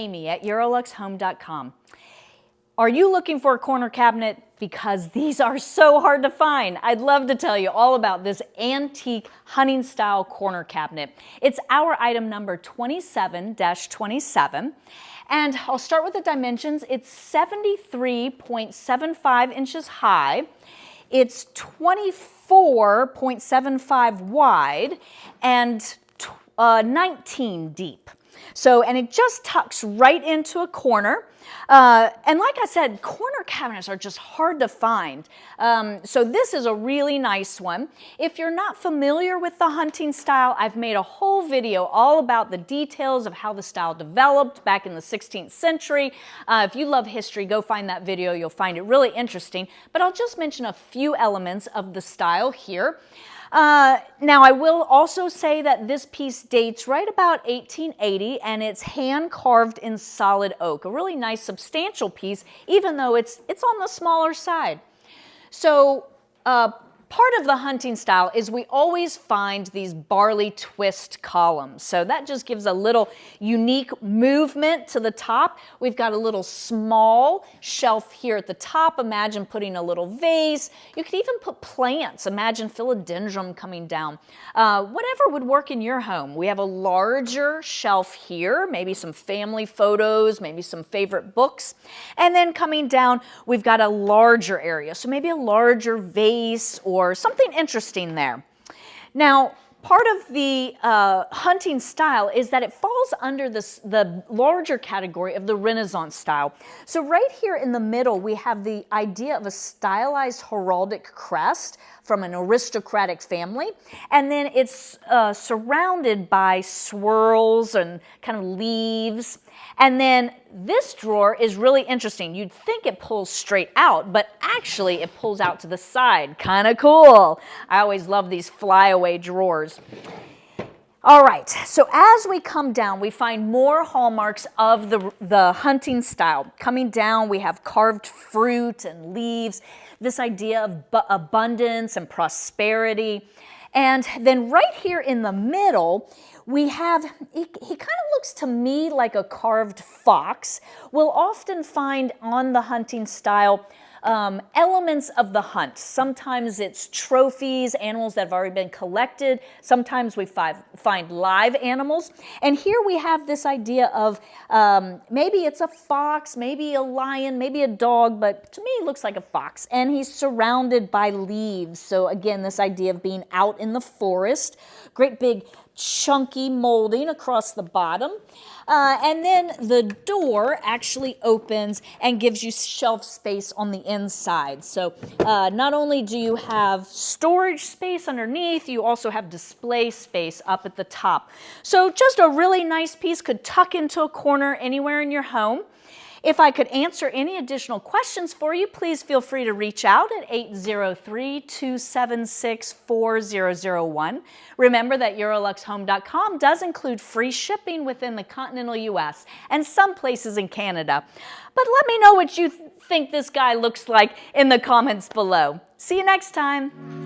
Amy at euroluxhome.com. Are you looking for a corner cabinet? Because these are so hard to find. I'd love to tell you all about this antique hunting style corner cabinet. It's our item number 27-27. And I'll start with the dimensions. It's 73.75 inches high. It's 24.75 wide and 19 deep. So, and it just tucks right into a corner. And like I said, corner cabinets are just hard to find. So this is a really nice one. If you're not familiar with the hunting style, I've made a whole video all about the details of how the style developed back in the 16th century. If you love history, go find that video. You'll find it really interesting. But I'll just mention a few elements of the style here. Now, I will also say that this piece dates right about 1880, and it's hand carved in solid oak. A really nice, substantial piece, even though it's on the smaller side. So, part of the hunting style is we always find these barley twist columns. So that just gives a little unique movement to the top. We've got a little small shelf here at the top. Imagine putting a little vase. You could even put plants. Imagine philodendron coming down. Whatever would work in your home. We have a larger shelf here, maybe some family photos, maybe some favorite books. And then coming down, we've got a larger area. So maybe a larger vase or something interesting there. Now, part of the hunting style is that it falls under the larger category of the Renaissance style. So right here in the middle, we have the idea of a stylized heraldic crest from an aristocratic family. And then it's surrounded by swirls and kind of leaves. And then this drawer is really interesting. You'd think it pulls straight out, but actually it pulls out to the side. Kind of cool. I always love these flyaway drawers. All right, so as we come down, we find more hallmarks of the hunting style. Coming down, we have carved fruit and leaves, this idea of abundance and prosperity. And then right here in the middle, we have, he kind of looks to me like a carved fox. We'll often find on the hunting style elements of the hunt. Sometimes it's trophies, animals that have already been collected. Sometimes we find live animals. And here we have this idea of maybe it's a fox, maybe a lion, maybe a dog, but to me it looks like a fox. And he's surrounded by leaves. So again, this idea of being out in the forest. Great big chunky molding across the bottom. And then the door actually opens and gives you shelf space on the inside. So not only do you have storage space underneath, you also have display space up at the top. So just a really nice piece, could tuck into a corner anywhere in your home. If I could answer any additional questions for you, please feel free to reach out at 803-276-4001. Remember that EuroluxHome.com does include free shipping within the continental US and some places in Canada. But let me know what you think this guy looks like in the comments below. See you next time.